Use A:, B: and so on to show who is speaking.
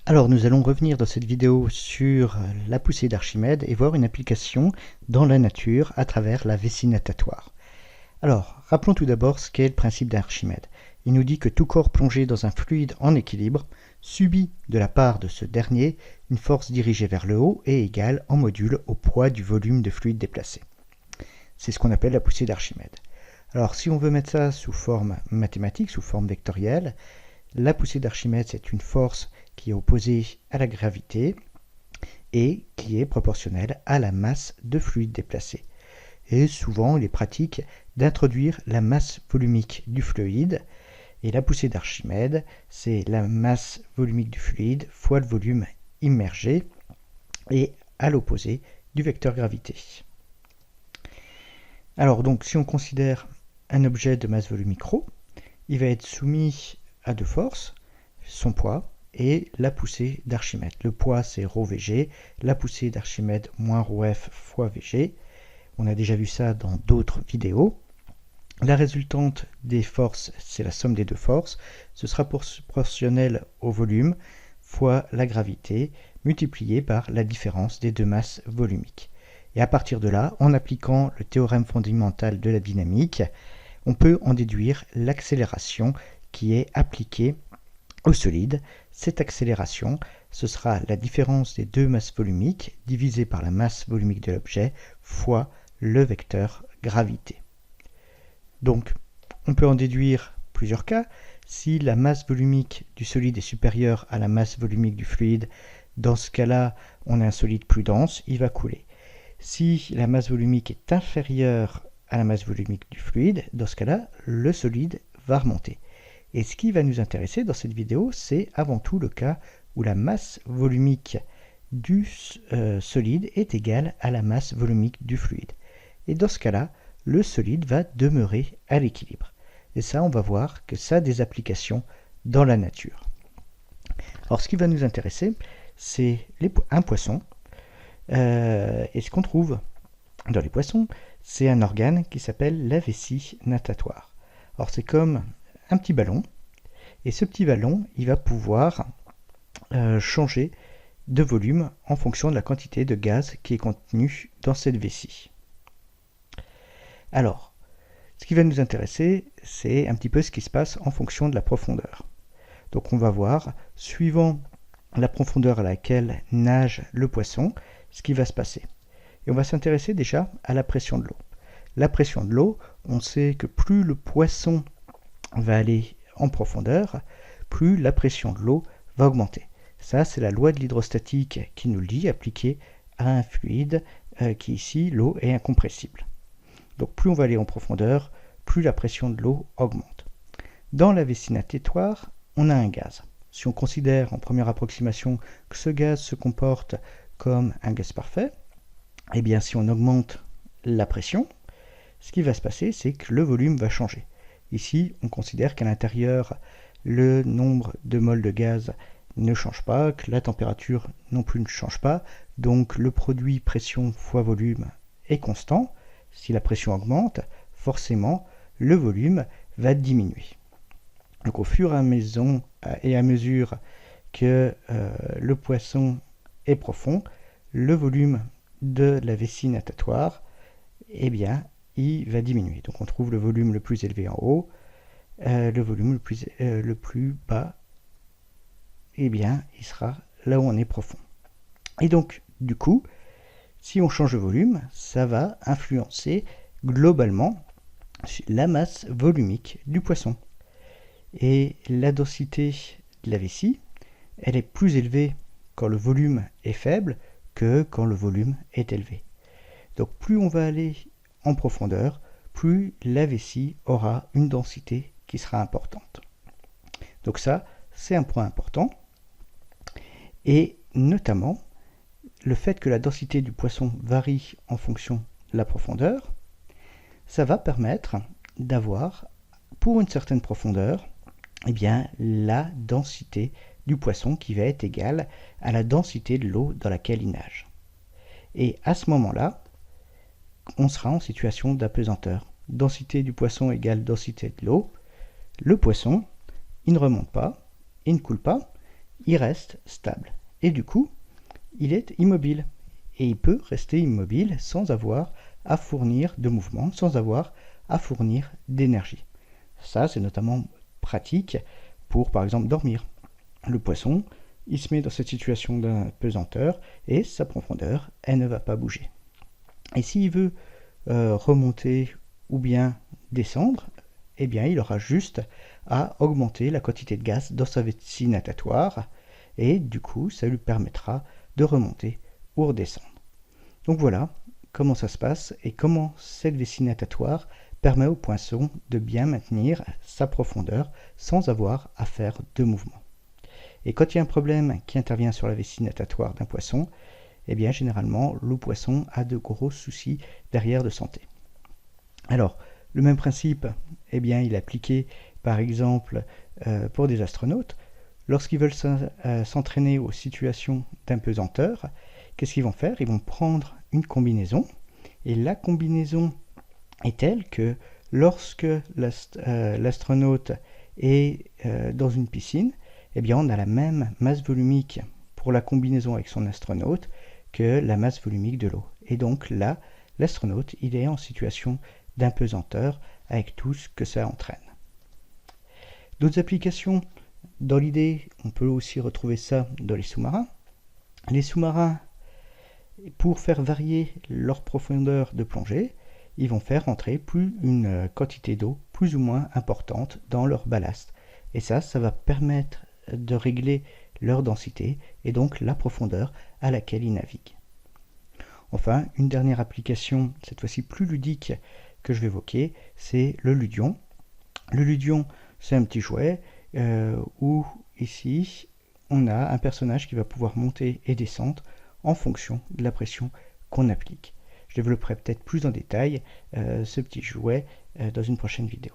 A: Alors nous allons revenir dans cette vidéo sur la poussée d'Archimède et voir une application dans la nature à travers la vessie natatoire. Alors, rappelons tout d'abord ce qu'est le principe d'Archimède. Il nous dit que tout corps plongé dans un fluide en équilibre subit de la part de ce dernier une force dirigée vers le haut et égale en module au poids du volume de fluide déplacé. C'est ce qu'on appelle la poussée d'Archimède. Alors si on veut mettre ça sous forme mathématique, sous forme vectorielle, la poussée d'Archimède c'est une force qui est opposée à la gravité et qui est proportionnelle à la masse de fluide déplacé. Et souvent, il est pratique d'introduire la masse volumique du fluide. Et la poussée d'Archimède, c'est la masse volumique du fluide fois le volume immergé et à l'opposé du vecteur gravité. Alors donc, si on considère un objet de masse volumique ρ, il va être soumis à deux forces, son poids et la poussée d'Archimède. Le poids, c'est ρVg, la poussée d'Archimède moins ρf fois Vg. On a déjà vu ça dans d'autres vidéos. La résultante des forces, c'est la somme des deux forces. Ce sera proportionnel au volume fois la gravité multiplié par la différence des deux masses volumiques. Et à partir de là, en appliquant le théorème fondamental de la dynamique, on peut en déduire l'accélération qui est appliquée au solide. Cette accélération, ce sera la différence des deux masses volumiques divisée par la masse volumique de l'objet fois le vecteur gravité. Donc, on peut en déduire plusieurs cas. Si la masse volumique du solide est supérieure à la masse volumique du fluide, dans ce cas-là, on a un solide plus dense, il va couler. Si la masse volumique est inférieure à la masse volumique du fluide, dans ce cas-là, le solide va remonter. Et ce qui va nous intéresser dans cette vidéo, c'est avant tout le cas où la masse volumique du solide est égale à la masse volumique du fluide. Et dans ce cas-là, le solide va demeurer à l'équilibre. Et ça, on va voir que ça a des applications dans la nature. Alors, ce qui va nous intéresser, c'est un poisson. Et ce qu'on trouve dans les poissons, c'est un organe qui s'appelle la vessie natatoire. Alors, c'est comme un petit ballon. Et ce petit ballon, il va pouvoir changer de volume en fonction de la quantité de gaz qui est contenue dans cette vessie. Alors, ce qui va nous intéresser, c'est un petit peu ce qui se passe en fonction de la profondeur. Donc on va voir, suivant la profondeur à laquelle nage le poisson, ce qui va se passer. Et on va s'intéresser déjà à la pression de l'eau. La pression de l'eau, on sait que plus le poisson va aller en profondeur, plus la pression de l'eau va augmenter. Ça, c'est la loi de l'hydrostatique qui nous le dit, appliquée à un fluide qui ici, l'eau, est incompressible. Donc plus on va aller en profondeur, plus la pression de l'eau augmente. Dans la vessie natatoire, on a un gaz. Si on considère en première approximation que ce gaz se comporte comme un gaz parfait, eh bien si on augmente la pression, ce qui va se passer, c'est que le volume va changer. Ici, on considère qu'à l'intérieur, le nombre de moles de gaz ne change pas, que la température non plus ne change pas, donc le produit pression fois volume est constant. Si la pression augmente, forcément, le volume va diminuer. Donc au fur et à mesure que le poisson est profond, le volume de la vessie natatoire, eh bien, il va diminuer. Donc on trouve le volume le plus élevé en haut, le volume le plus bas, eh bien, il sera là où on est profond. Et donc, du coup, si on change de volume, ça va influencer globalement la masse volumique du poisson. Et la densité de la vessie, elle est plus élevée quand le volume est faible que quand le volume est élevé. Donc plus on va aller en profondeur, plus la vessie aura une densité qui sera importante. Donc ça, c'est un point important. Et notamment, le fait que la densité du poisson varie en fonction de la profondeur, ça va permettre d'avoir, pour une certaine profondeur, eh bien, la densité du poisson qui va être égale à la densité de l'eau dans laquelle il nage. Et à ce moment-là, on sera en situation d'apesanteur. Densité du poisson égale densité de l'eau. Le poisson, il ne remonte pas, il ne coule pas, il reste stable. Et du coup, il est immobile. Et il peut rester immobile sans avoir à fournir de mouvement, sans avoir à fournir d'énergie. Ça, c'est notamment pratique pour, par exemple, dormir. Le poisson, il se met dans cette situation d'apesanteur et sa profondeur, elle ne va pas bouger. Et s'il veut remonter ou bien descendre, eh bien, il aura juste à augmenter la quantité de gaz dans sa vessie natatoire et du coup, ça lui permettra de remonter ou redescendre. Donc voilà comment ça se passe et comment cette vessie natatoire permet au poisson de bien maintenir sa profondeur sans avoir à faire de mouvement. Et quand il y a un problème qui intervient sur la vessie natatoire d'un poisson, eh bien généralement le poisson a de gros soucis derrière de santé. Alors, le même principe, eh bien, il est appliqué par exemple pour des astronautes. Lorsqu'ils veulent s'entraîner aux situations d'apesanteur, qu'est-ce qu'ils vont faire? Ils vont prendre une combinaison et la combinaison est telle que lorsque l'astronaute est dans une piscine, eh bien, on a la même masse volumique pour la combinaison avec son astronaute que la masse volumique de l'eau. Et donc là, l'astronaute, il est en situation d'apesanteur avec tout ce que ça entraîne. D'autres applications, dans l'idée, on peut aussi retrouver ça dans les sous-marins. Les sous-marins, pour faire varier leur profondeur de plongée, ils vont faire entrer une quantité d'eau plus ou moins importante dans leur ballast. Et ça va permettre de régler leur densité et donc la profondeur à laquelle ils naviguent. Enfin, une dernière application, cette fois-ci plus ludique, que je vais évoquer, c'est le ludion. Le ludion, c'est un petit jouet où ici, on a un personnage qui va pouvoir monter et descendre en fonction de la pression qu'on applique. Je développerai peut-être plus en détail ce petit jouet dans une prochaine vidéo.